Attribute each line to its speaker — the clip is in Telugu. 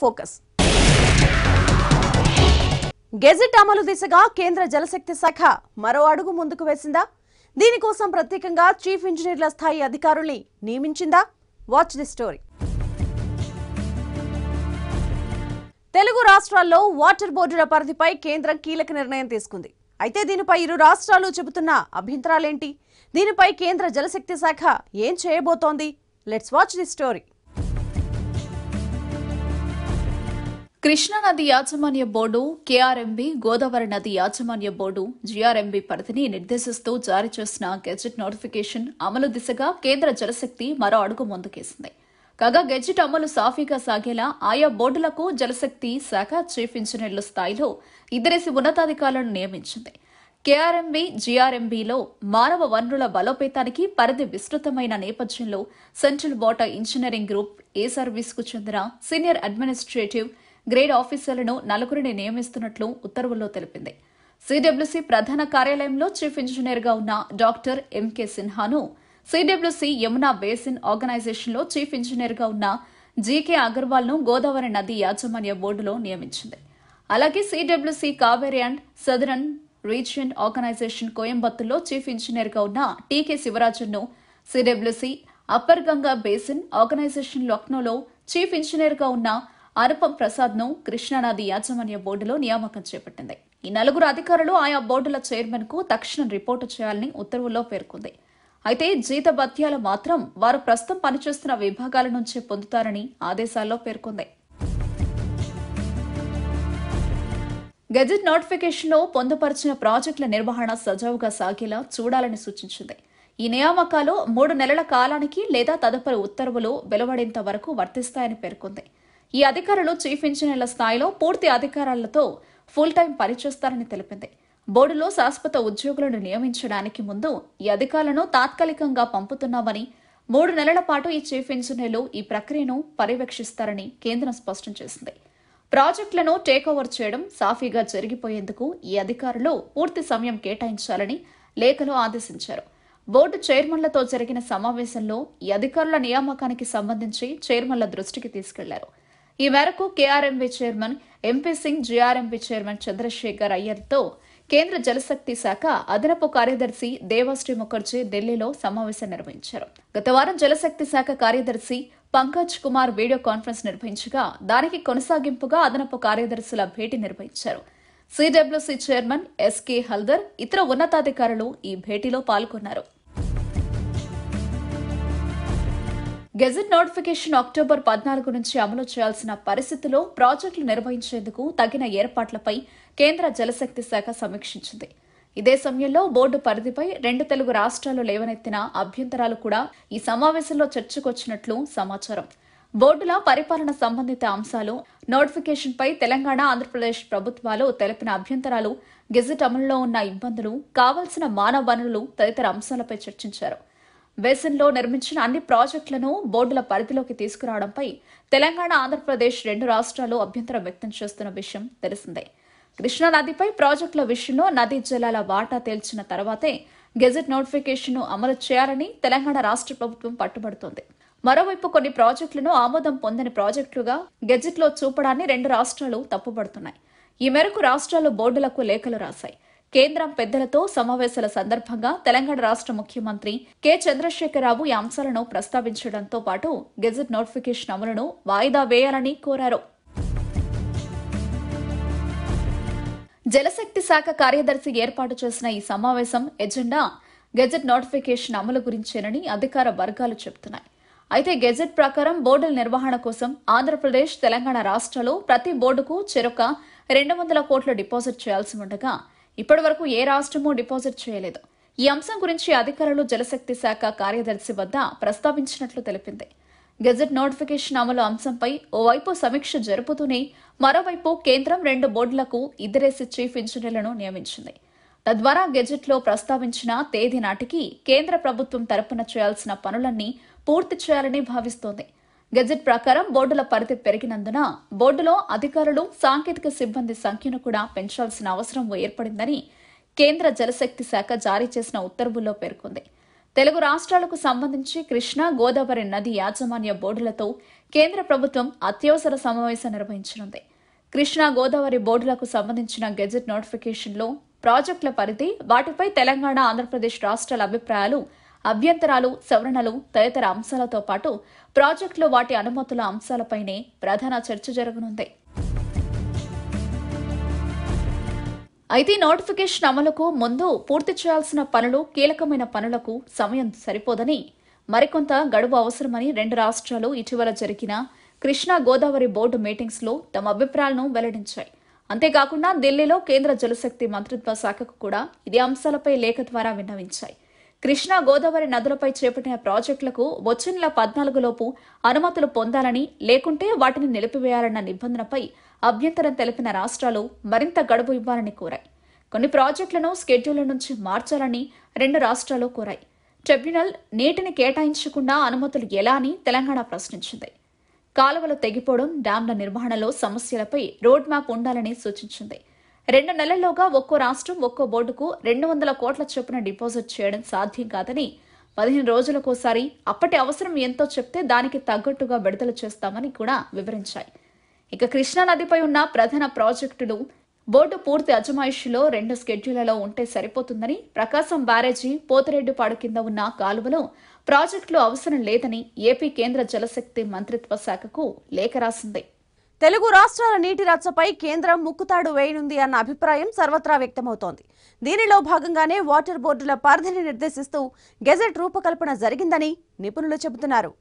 Speaker 1: ఫోకస్ గెజెట్ అమలు దిశగా కేంద్ర జలశక్తి శాఖ మరో అడుగు ముందుకు వేసిందా? దీనికోసం ప్రత్యేకంగా చీఫ్ ఇంజనీర్ల స్థాయి అధికారుల్ని నియమించిందా? Watch the story. తెలుగు రాష్ట్రాల్లో వాటర్ బోర్డుల పరిధిపై కేంద్రం కీలక నిర్ణయం తీసుకుంది. అయితే దీనిపై ఇరు రాష్ట్రాలు చెబుతున్న అభ్యంతరాలేంటి? దీనిపై కేంద్ర జలశక్తి శాఖ ఏం చేయబోతోంది? Let's watch the story.
Speaker 2: Krishna నది యాజమాన్య బోర్డు, కేఆర్ఎంబీ, గోదావరి నది యాజమాన్య బోర్డు, జీఆర్ఎంబీ పరిధిని నిర్దేశిస్తూ జారీ చేసిన గెజెట్ నోటిఫికేషన్ అమలు దిశగా కేంద్ర జలశక్తి మరో అడుగు ముందుకేసింది. కాగా గెజెట్ అమలు సాఫీగా సాగేలా ఆయా బోర్డులకు జలశక్తి శాఖ చీఫ్ ఇంజనీర్ల స్థాయిలో ఇద్దరేసి ఉన్నతాధికారులను నియమించింది. కేఆర్ఎంబీ, జీఆర్ఎంబీలో మానవ వనరుల బలోపేతానికి పరిధి విస్తృతమైన నేపథ్యంలో central water engineering group A సర్వీస్కు చెందిన సీనియర్ అడ్మినిస్ట్రేటివ్ గ్రేడ్ ఆఫీసర్లను నలుగురిని నియమిస్తున్నట్లు ఉత్తర్వుల్లో తెలిపింది. సిడబ్ల్యూసీ ప్రధాన కార్యాలయంలో చీఫ్ ఇంజనీర్గా ఉన్న డాక్టర్ ఎంకే సిన్హాను, సిడబ్ల్యూసీ యమునా బేసిన్ ఆర్గనైజేషన్లో చీఫ్ ఇంజనీర్గా ఉన్న జీకే అగర్వాల్ను గోదావరి నది యాజమాన్య బోర్డులో నియమించింది. అలాగే CWC Kaveri and southern region organisation కోయంబత్తూర్లో చీఫ్ ఇంజనీర్గా ఉన్న టీకే శివరాజన్ను, CWC upper Ganga basin organisation లక్నోలో చీఫ్ ఇంజనీర్గా ఉన్న అనుపం ప్రసాద్ ను కృష్ణానది యాజమాన్య బోర్డులో నియామకం చేపట్టింది. ఈ నలుగురు అధికారులు ఆయా బోర్డుల చైర్మన్ కు తక్షణం రిపోర్టు చేయాలని ఉత్తర్వుల్లో పేర్కొంది. అయితే జీతభత్యాలు మాత్రం వారు ప్రస్తుతం పనిచేస్తున్న విభాగాల నుంచే పొందుతారని ఆదేశాల్లో పేర్కొంది. గెజెట్ నోటిఫికేషన్లో పొందుపరిచిన ప్రాజెక్టుల నిర్వహణ సజావుగా సాగేలా చూడాలని సూచించింది. ఈ నియామకాలు 3 నెలల కాలానికి లేదా తదుపరి ఉత్తర్వులు వెలువడేంత వరకు వర్తిస్తాయని పేర్కొంది. ఈ అధికారులు చీఫ్ ఇంజనీర్ల స్థాయిలో పూర్తి అధికారాలతో ఫుల్ టైం పనిచేస్తారని తెలిపింది. బోర్డులో శాశ్వత ఉద్యోగులను నియమించడానికి ముందు ఈ అధికారులను తాత్కాలికంగా పంపుతున్నామని, 3 నెలల పాటు ఈ చీఫ్ ఇంజనీర్లు ఈ ప్రక్రియను పర్యవేక్షిస్తారని కేంద్రం స్పష్టం చేసింది. ప్రాజెక్టులను టేకోవర్ చేయడం సాఫీగా జరిగిపోయేందుకు ఈ అధికారులు పూర్తి సమయం కేటాయించాలని లేఖలో ఆదేశించారు. బోర్డు చైర్మన్లతో జరిగిన సమావేశంలో ఈ అధికారుల నియామకానికి సంబంధించి చైర్మన్ల దృష్టికి తీసుకెళ్లారు. ఈ మేరకు KRMB chairman MP Singh, GRMB chairman Chandrashekhar అయ్యర్తో కేంద్ర జలశక్తి శాఖ అదనపు కార్యదర్శి దేవాశ్రీ ముఖర్జీ ఢిల్లీలో సమావేశం నిర్వహించారు. గత వారం జలశక్తి శాఖ కార్యదర్శి పంకజ్ కుమార్ వీడియో కాన్ఫరెన్స్ నిర్వహించగా దానికి కొనసాగింపుగా అదనపు కార్యదర్శుల భేటీ నిర్వహించారు. సిడబ్ల్యూసీ చైర్మన్ ఎస్కే హల్దర్, ఇతర ఉన్నతాధికారులు ఈ భేటీలో పాల్గొన్నారు. గెజెట్ నోటిఫికేషన్ అక్టోబర్ 14 నుంచి అమలు చేయాల్సిన పరిస్థితిలో ప్రాజెక్టులు నిర్వహించేందుకు తగిన ఏర్పాట్లపై కేంద్ర జలశక్తి శాఖ సమీక్షించింది. ఇదే సమయంలో బోర్డు పరిధిపై 2 తెలుగు రాష్ట్రాలు లేవనెత్తిన అభ్యంతరాలు కూడా ఈ సమావేశంలో చర్చకొచ్చినట్లు సమాచారం. బోర్డుల పరిపాలన సంబంధిత అంశాలు, నోటిఫికేషన్పై తెలంగాణ, ఆంధ్రప్రదేశ్ ప్రభుత్వాలు తెలిపిన అభ్యంతరాలు, గెజెట్ అమలులో ఉన్న ఇబ్బందులు, కావాల్సిన మానవ వనరులు తదితర అంశాలపై చర్చించారు. బేసిన్లో నిర్మించిన అన్ని ప్రాజెక్టులను బోర్డుల పరిధిలోకి తీసుకురావడంపై తెలంగాణ, ఆంధ్రప్రదేశ్ 2 రాష్ట్రాలు అభ్యంతరం వ్యక్తం చేస్తున్న విషయం తెలిసిందే. కృష్ణా నదిపై ప్రాజెక్టుల విషయంలో నదీ జలాల వాటా తేల్చిన తర్వాతే గెజెట్ నోటిఫికేషన్ను అమలు చేయాలని తెలంగాణ రాష్ట్ర ప్రభుత్వం పట్టుబడుతోంది. మరోవైపు కొన్ని ప్రాజెక్టులను ఆమోదం పొందని ప్రాజెక్టులుగా గెజెట్లో చూపడాన్ని 2 రాష్ట్రాలు తప్పుపడుతున్నాయి. ఈ మేరకు రాష్ట్రాలు బోర్డులకు లేఖలు రాశాయి. కేంద్రం పెద్దలతో సమావేశాల సందర్భంగా తెలంగాణ రాష్ట్ర ముఖ్యమంత్రి కె చంద్రశేఖరరావు ఈ అంశాలను ప్రస్తావించడంతో పాటు గెజెట్ నోటిఫికేషన్ అమలును వాయిదా వేయాలని కోరారు. జలశక్తి శాఖ కార్యదర్శి ఏర్పాటు చేసిన ఈ సమావేశం ఎజెండా గెజెట్ నోటిఫికేషన్ అమలు గురించేనని అధికార వర్గాలు చెబుతున్నాయి. అయితే గెజెట్ ప్రకారం బోర్డుల నిర్వహణ కోసం ఆంధ్రప్రదేశ్, తెలంగాణ రాష్ట్రాలు ప్రతి బోర్డుకు చెరొక 200 కోట్లు డిపాజిట్ చేయాల్సి ఉండగా ఇప్పటి వరకు ఏ రాష్ట్రమూ డిపాజిట్ చేయలేదు. ఈ అంశం గురించి అధికారులు జలశక్తి శాఖ కార్యదర్శి వద్ద ప్రస్తావించినట్లు తెలిపింది. గెజెట్ నోటిఫికేషన్ అమలు అంశంపై ఓవైపు సమీక్ష జరుపుతూనే మరోవైపు కేంద్రం 2 బోర్డులకు ఇద్దరేసి చీఫ్ ఇంజనీర్లను నియమించింది. తద్వారా గెజెట్లో ప్రస్తావించిన తేదీ నాటికి కేంద్ర ప్రభుత్వం తరపున చేయాల్సిన పనులన్నీ పూర్తి చేయాలని భావిస్తోంది. గెజెట్ ప్రకారం బోర్డుల పరిధి పెరిగినందున బోర్డులో అధికారులు, సాంకేతిక సిబ్బంది సంఖ్యను కూడా పెంచాల్సిన అవసరం ఏర్పడిందని కేంద్ర జలశక్తి శాఖ జారీ చేసిన ఉత్తర్వుల్లో పేర్కొంది. తెలుగు రాష్ట్రాలకు సంబంధించి కృష్ణా, గోదావరి నది యాజమాన్య బోర్డులతో కేంద్ర ప్రభుత్వం అత్యవసర సమావేశం నిర్వహించనుంది. కృష్ణా గోదావరి బోర్డులకు సంబంధించిన గెజెట్ నోటిఫికేషన్లో ప్రాజెక్టుల పరిధి, వాటిపై తెలంగాణ, ఆంధ్రప్రదేశ్ రాష్ట్రాల అభిప్రాయాలు, అభ్యంతరాలు, సవరణలు తదితర అంశాలతో పాటు ప్రాజెక్టులు, వాటి అనుమతుల అంశాలపైనే ప్రధాన చర్చ జరగనుంది. అయితే నోటిఫికేషన్ అమలుకు ముందు పూర్తి చేయాల్సిన పనులు, కీలకమైన పనులకు సమయం సరిపోదని, మరికొంత గడువు అవసరమని రెండు రాష్ట్రాలు ఇటీవల జరిగిన కృష్ణా గోదావరి బోర్డు మీటింగ్స్ లో తమ అభిప్రాయాలను వెల్లడించాయి. అంతేకాకుండా ఢిల్లీలో కేంద్ర జలశక్తి మంత్రిత్వ శాఖకు కూడా ఇదే అంశాలపై లేఖ ద్వారా విన్నవించాయి. కృష్ణా గోదావరి నదులపై చేపట్టిన ప్రాజెక్టులకు వచ్చే నెల 14 లోపు అనుమతులు పొందాలని, లేకుంటే వాటిని నిలిపివేయాలన్న నిబంధనపై అభ్యంతరం తెలిపిన రాష్ట్రాలు మరింత గడువు ఇవ్వాలని కోరాయి. కొన్ని ప్రాజెక్టులను స్కెడ్యూల్ నుంచి మార్చాలని రెండు రాష్ట్రాలు కోరాయి. ట్రిబ్యునల్ నీటిని కేటాయించకుండా అనుమతులు ఎలా అని తెలంగాణ ప్రశ్నించింది. కాలువలు తెగిపోవడం, డ్యాంల నిర్వహణలో సమస్యలపై రోడ్ మ్యాప్ ఉండాలని సూచించింది. 2 నెలల్లోగా ఒక్కో రాష్ట్రం, ఒక్కో బోర్డుకు 200 కోట్ల చొప్పున డిపాజిట్ చేయడం సాధ్యం కాదని, 15 రోజులకోసారి అప్పటి అవసరం ఎంతో చెప్తే దానికి తగ్గట్టుగా విడుదల చేస్తామని కూడా వివరించాయి. ఇక కృష్ణా నదిపై ఉన్న ప్రధాన ప్రాజెక్టులు బోర్డు పూర్తి అజమాయిషీలో 2 స్కెడ్యూళ్లలో ఉంటే సరిపోతుందని, ప్రకాశం బ్యారేజీ, పోతిరెడ్డిపాడు కింద ఉన్న కాలువలో ప్రాజెక్టులు అవసరం లేదని ఏపీ కేంద్ర జలశక్తి మంత్రిత్వ శాఖకు లేఖ రాసింది.
Speaker 1: తెలుగు రాష్ట్రాల నీటి రచ్చపై కేంద్రం ముక్కుతాడు వేయనుంది అన్న అభిప్రాయం సర్వత్రా వ్యక్తమవుతోంది. దీనిలో భాగంగానే వాటర్ బోర్డుల పరిధిని నిర్దేశిస్తూ గెజెట్ రూపకల్పన జరిగిందని నిపుణులు చెబుతున్నారు.